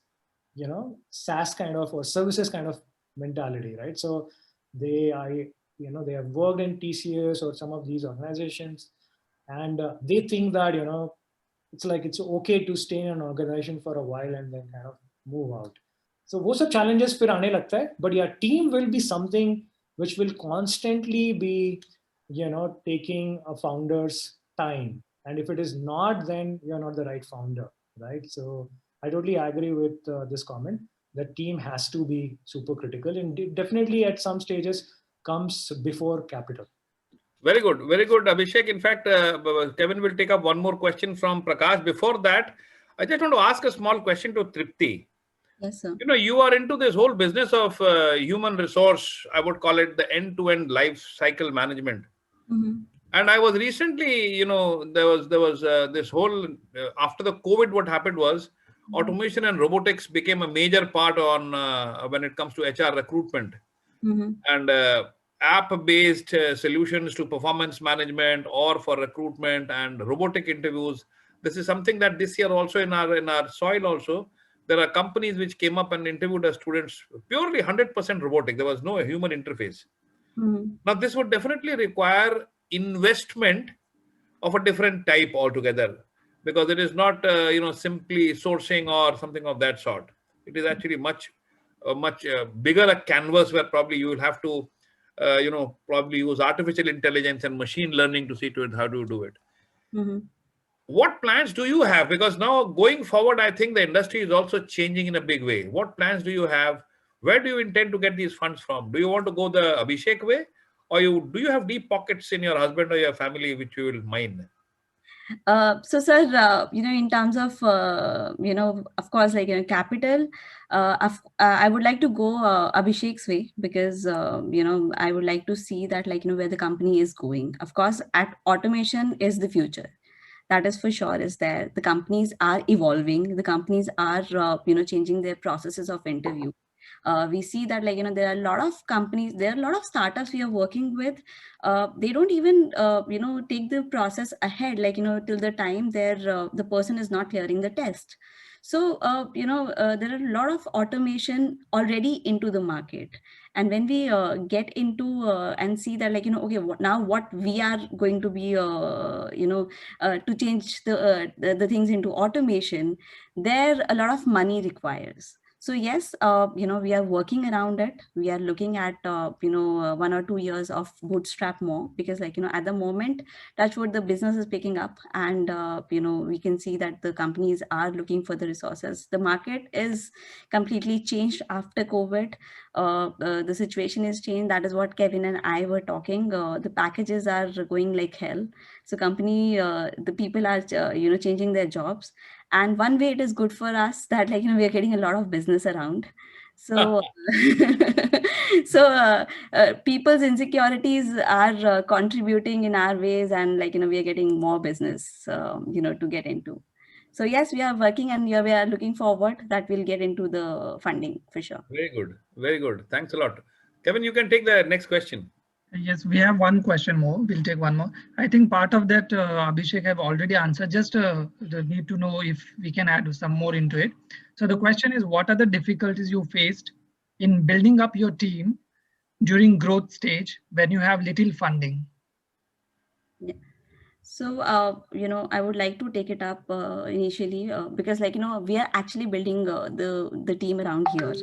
SaaS kind of or services kind of mentality, right? So they have worked in TCS or some of these organizations, and they think that, it's like it's okay to stay in an organization for a while and then kind of move out. So those are challenges fir aane lagta hai, but yeah, team will be something which will constantly be, taking a founder's time. And if it is not, then you're not the right founder, right? So I totally agree with this comment. The team has to be super critical, and definitely at some stages comes before capital. Very good, Abhishek. In fact, Kevin will take up one more question from Prakash. Before that, I just want to ask a small question to Tripti. Yes, sir. You are into this whole business of human resource. I would call it the end-to-end life cycle management. Mm-hmm. And I was recently, there was this whole after the COVID, what happened was automation and robotics became a major part on when it comes to HR recruitment. Mm-hmm. And app-based solutions to performance management or for recruitment and robotic interviews. This is something that this year also in our soil also, there are companies which came up and interviewed our students purely 100% robotic. There was no human interface. Mm-hmm. Now, this would definitely require investment of a different type altogether, because it is not simply sourcing or something of that sort. It is actually much bigger a canvas where probably you will have to probably use artificial intelligence and machine learning to see to it how to do it. Mm-hmm. What plans do you have? Because now going forward, I think the industry is also changing in a big way. What plans do you have? Where do you intend to get these funds from? Do you want to go the Abhishek way, or do you have deep pockets in your husband or your family which you will mine? So, sir, in terms of, of course, capital, I would like to go Abhishek's way, because, I would like to see that, where the company is going. Of course, automation is the future. That is for sure is there. The companies are evolving. The companies are, changing their processes of interview. We see that there are a lot of companies, there are a lot of startups we are working with. They don't even take the process ahead, till the time the person is not clearing the test. So there are a lot of automation already into the market. And when we get into and see that okay, now what we are going to be to change the things into automation, there a lot of money requires. So yes, we are working around it. We are looking at 1 or 2 years of bootstrap more, because at the moment, that's what the business is picking up, and we can see that the companies are looking for the resources. The market is completely changed after COVID. The situation is changed. That is what Kevin and I were talking. The packages are going like hell. So the people are changing their jobs. And one way it is good for us that we are getting a lot of business around. So people's insecurities are contributing in our ways, and we are getting more business to get into. So yes, we are working, and we are looking forward that we'll get into the funding for sure. Very good, thanks a lot. Kevin, you can take the next question. Yes, we have one question more. We'll take one more. I think part of that Abhishek have already answered. Just the need to know if we can add some more into it. So the question is, what are the difficulties you faced in building up your team during growth stage when you have little funding? Yeah. So, I would like to take it up initially because, we are actually building the team around here.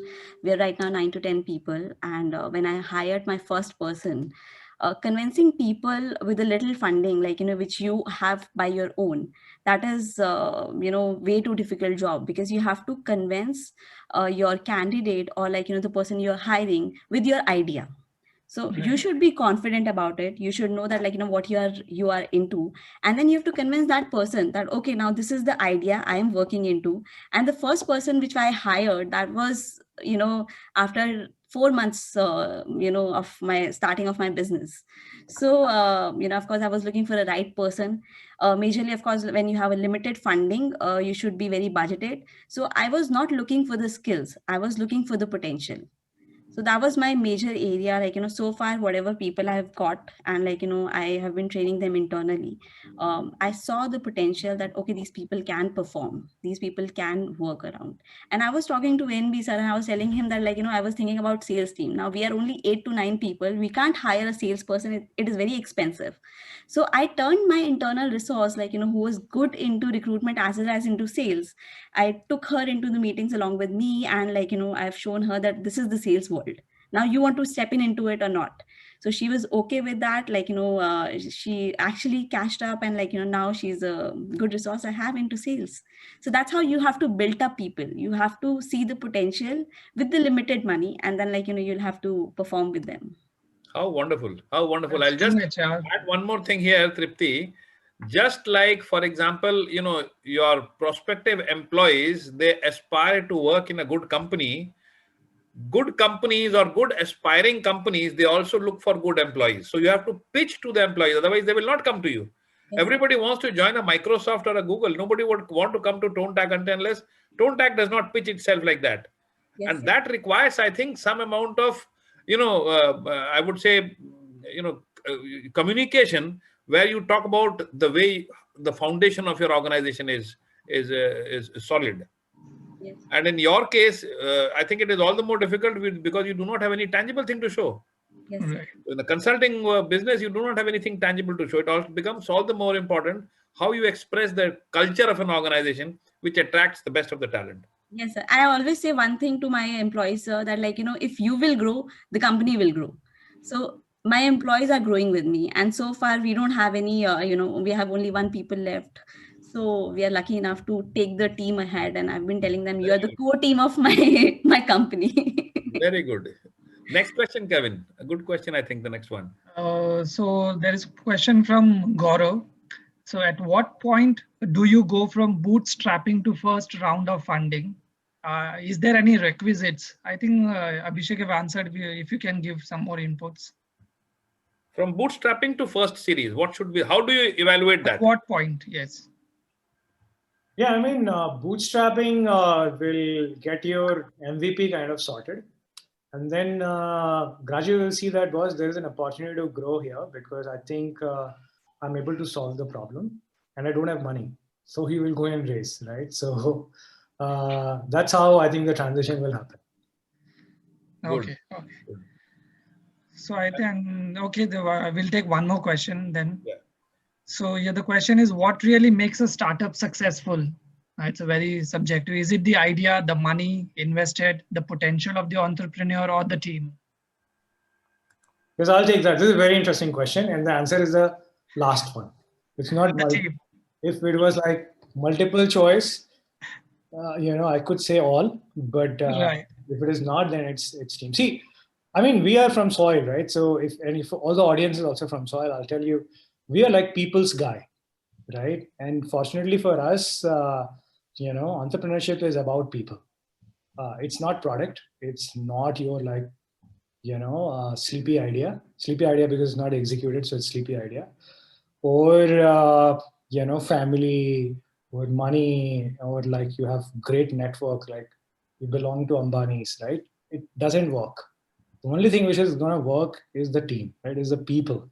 We are right now 9 to 10 people, and when I hired my first person, convincing people with a little funding, which you have by your own, that is, way too difficult job, because you have to convince your candidate, or the person you're hiring with your idea. So you should be confident about it. You should know that what you are into, and then you have to convince that person that okay, now this is the idea I am working into. And the first person which I hired, that was after 4 months of my starting of my business. So of course I was looking for a right person. Majorly, of course, when you have a limited funding, you should be very budgeted. So I was not looking for the skills, I was looking for the potential. So that was my major area, so far whatever people I have got, and I have been training them internally. I saw the potential that okay, these people can perform, these people can work around. And I was talking to NB sir, and I was telling him that I was thinking about sales team. Now we are only 8 to 9 people, we can't hire a salesperson, it is very expensive. So I turned my internal resource, who was good into recruitment as well as into sales. I took her into the meetings along with me, and I've shown her that this is the sales world. Now you want to step into it or not? So she was okay with that. Like, she actually cashed up, and like, now she's a good resource I have into sales. So that's how you have to build up people. You have to see the potential with the limited money, and then like, you'll have to perform with them. How wonderful. How wonderful. That's I'll just true, HR. add one more thing here, Tripti. Just like, for example, your prospective employees, they aspire to work in a good company. Good companies or good aspiring companies, they also look for good employees. So you have to pitch to the employees, otherwise they will not come to you. Yes, Everybody wants to join a Microsoft or a Google. Nobody would want to come to Tonetag unless Tonetag does not pitch itself like that. yes, And that requires, I think, some amount of, I would say, communication, where you talk about the way the foundation of your organization is solid. yes. And in your case, I think it is all the more difficult because you do not have any tangible thing to show. Yes. Right. In the consulting business, you do not have anything tangible to show. It also becomes all the more important how you express the culture of an organization, which attracts the best of the talent. Yes, sir. I always say one thing to my employees, sir, that like, if you will grow, the company will grow. So my employees are growing with me. And so far we don't have any, we have only 1 people left. So we are lucky enough to take the team ahead. And I've been telling them, you are the core team of my company. Very good. Next question, Kevin. A good question, I think, the next one. So there is a question from Gaurav. So at what point do you go from bootstrapping to first round of funding? Is there any requisites? I think Abhishek have answered. If you can give some more inputs. From bootstrapping to first series, what should be? How do you evaluate that? At what point? Yes. Yeah, I mean, bootstrapping will get your MVP kind of sorted. And then gradually you'll see that, boss, there is an opportunity to grow here because I think I'm able to solve the problem and I don't have money. So he will go and raise, right? So that's how I think the transition will happen. Okay. Okay. So I think, okay, we'll take one more question then. Yeah. So yeah, the question is, what really makes a startup successful? It's a very subjective. Is it the idea, the money invested, the potential of the entrepreneur, or the team? Because I'll take that. This is a very interesting question. And the answer is the last one. It's not The team. If it was like multiple choice, I could say all, but Right. if it is not, then it's team. See, I mean, we are from soil, right? So if all the audience is also from soil, I'll tell you, we are like people's guy, right? And fortunately for us, entrepreneurship is about people. It's not product. It's not your sleepy idea because it's not executed, so it's sleepy idea, or family, or money, or like you have great network, like you belong to Ambani's, right? It doesn't work. The only thing which is going to work is the team, right? Is the people,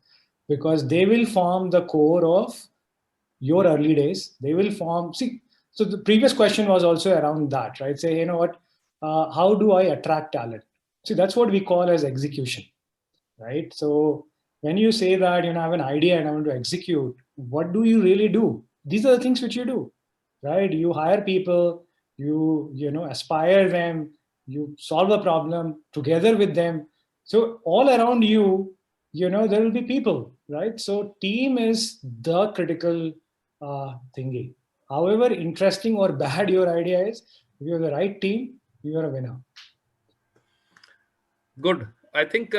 because they will form the core of your early days. They will form. See, so the previous question was also around that, right? Say, you know what? How do I attract talent? See, that's what we call as execution, right? So when you say that, I have an idea and I want to execute, what do you really do? These are the things which you do, right? You hire people, you aspire them, you solve a problem together with them. So all around you, there will be people, right? So team is the critical thingy. However interesting or bad your idea is, if you have the right team, you are a winner. Good. I think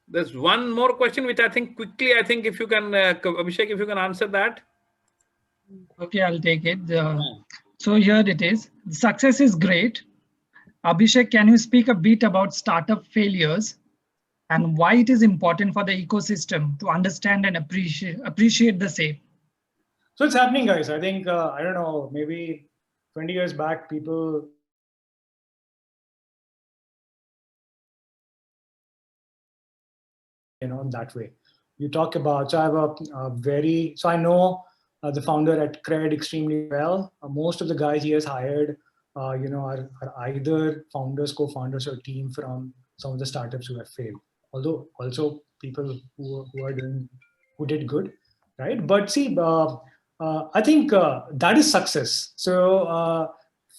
there's one more question, which I think quickly, if you can, Abhishek, if you can answer that. Okay, I'll take it. So here it is. Success is great. Abhishek, can you speak a bit about startup failures and why it is important for the ecosystem to understand and appreciate the same? So it's happening, guys. I think, I don't know, maybe 20 years back, people that way. You talk about, so I have so I know the founder at Cred extremely well. Most of the guys he has hired, are either founders, co-founders, or team from some of the startups who have failed. Although also people who did good, right? But see, I think that is success. So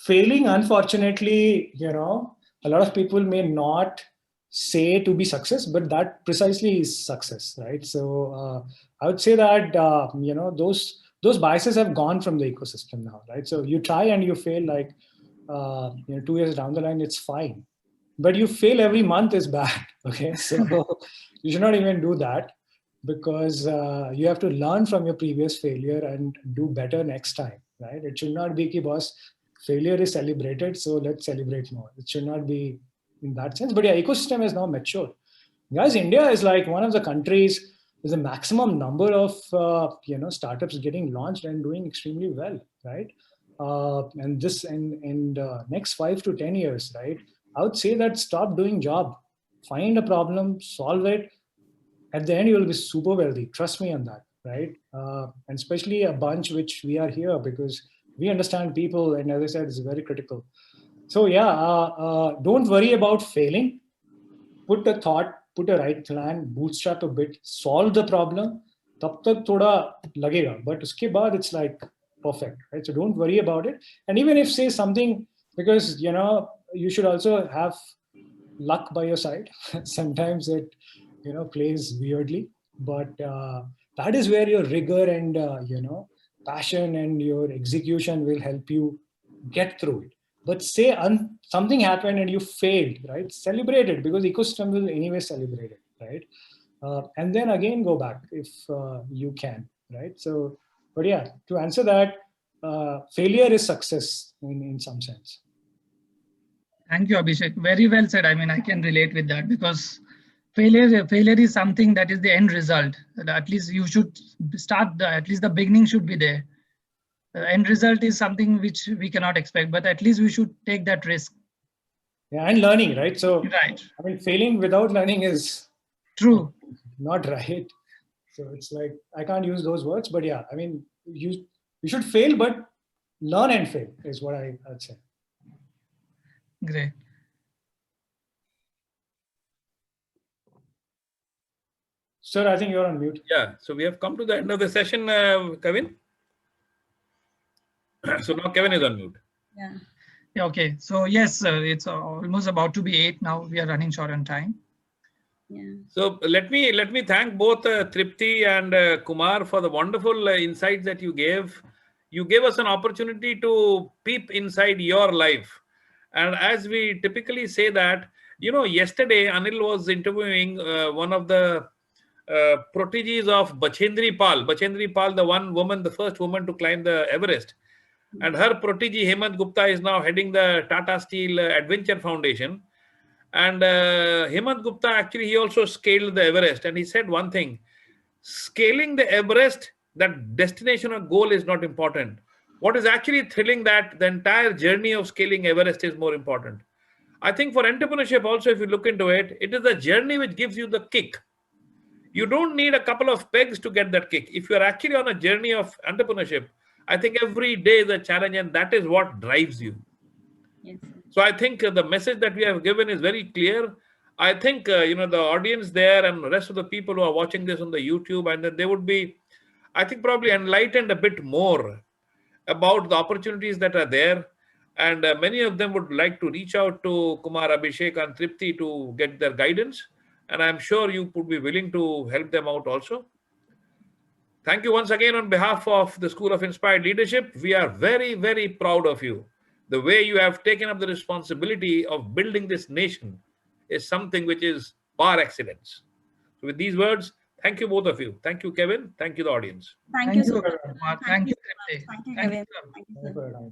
failing, unfortunately, a lot of people may not say to be success, but that precisely is success, right? So I would say that those biases have gone from the ecosystem now, right? So you try and you fail, like 2 years down the line, it's fine, but you fail every month is bad. Okay, so you should not even do that, because you have to learn from your previous failure and do better next time, right? It should not be ki boss, failure is celebrated, so let's celebrate more. It should not be in that sense. But yeah, ecosystem is now mature. Guys, India is like one of the countries with the maximum number of startups getting launched and doing extremely well, right? And this in next 5 to 10 years, right? I would say that stop doing job, find a problem, solve it. At the end, you will be super wealthy. Trust me on that, right? And especially a bunch which we are here because we understand people, and as I said, it's very critical. So yeah, don't worry about failing. Put a thought, put a right plan, bootstrap a bit, solve the problem. Tab tak thoda lagega, but uske baad it's like perfect, right? So don't worry about it. And even if say something, because you should also have luck by your side. Sometimes it plays weirdly, but that is where your rigor and passion and your execution will help you get through it. But say something happened and you failed, right? Celebrate it, because ecosystem will anyway celebrate it, right? And then again go back if you can, right? So, but yeah, to answer that, failure is success in some sense. Thank you, Abhishek. Very well said. I mean, I can relate with that, because failure is something that is the end result. At least you should start, at least the beginning should be there. The end result is something which we cannot expect, but at least we should take that risk. Yeah, and learning, right? So, right. I mean, failing without learning is true, not right. So it's like, I can't use those words, but yeah, I mean, you should fail, but learn and fail is what I'd say. Great. Sir, I think you're on mute. Yeah, so we have come to the end of the session, Kevin. So now Kevin is on mute. Yeah. Okay. So yes, it's almost about to be 8 now. We are running short on time. Yeah. So let me thank both Tripti and Kumar for the wonderful insights that you gave. You gave us an opportunity to peep inside your life. And as we typically say that, yesterday Anil was interviewing one of the proteges of Bachendri Pal. Bachendri Pal, the first woman to climb the Everest. And her protege, Hemant Gupta, is now heading the Tata Steel Adventure Foundation. And Hemant Gupta, actually, he also scaled the Everest. And he said one thing: scaling the Everest, that destination or goal is not important. What is actually thrilling, that the entire journey of scaling Everest is more important. I think for entrepreneurship also, if you look into it, it is the journey which gives you the kick. You don't need a couple of pegs to get that kick. If you're actually on a journey of entrepreneurship, I think every day is a challenge, and that is what drives you. Yes. So I think the message that we have given is very clear. I think, the audience there and the rest of the people who are watching this on the YouTube, and then they would be, I think, probably enlightened a bit more about the opportunities that are there. And many of them would like to reach out to Kumar, Abhishek and Tripti to get their guidance. And I'm sure you would be willing to help them out also. Thank you once again on behalf of the School of Inspired Leadership. We are very, very proud of you. The way you have taken up the responsibility of building this nation is something which is par excellence. So with these words, thank you both of you. Thank you, Kevin. Thank you, the audience. Thank you so much. much. Thank you, Thank you, Kevin. Thank you, sir.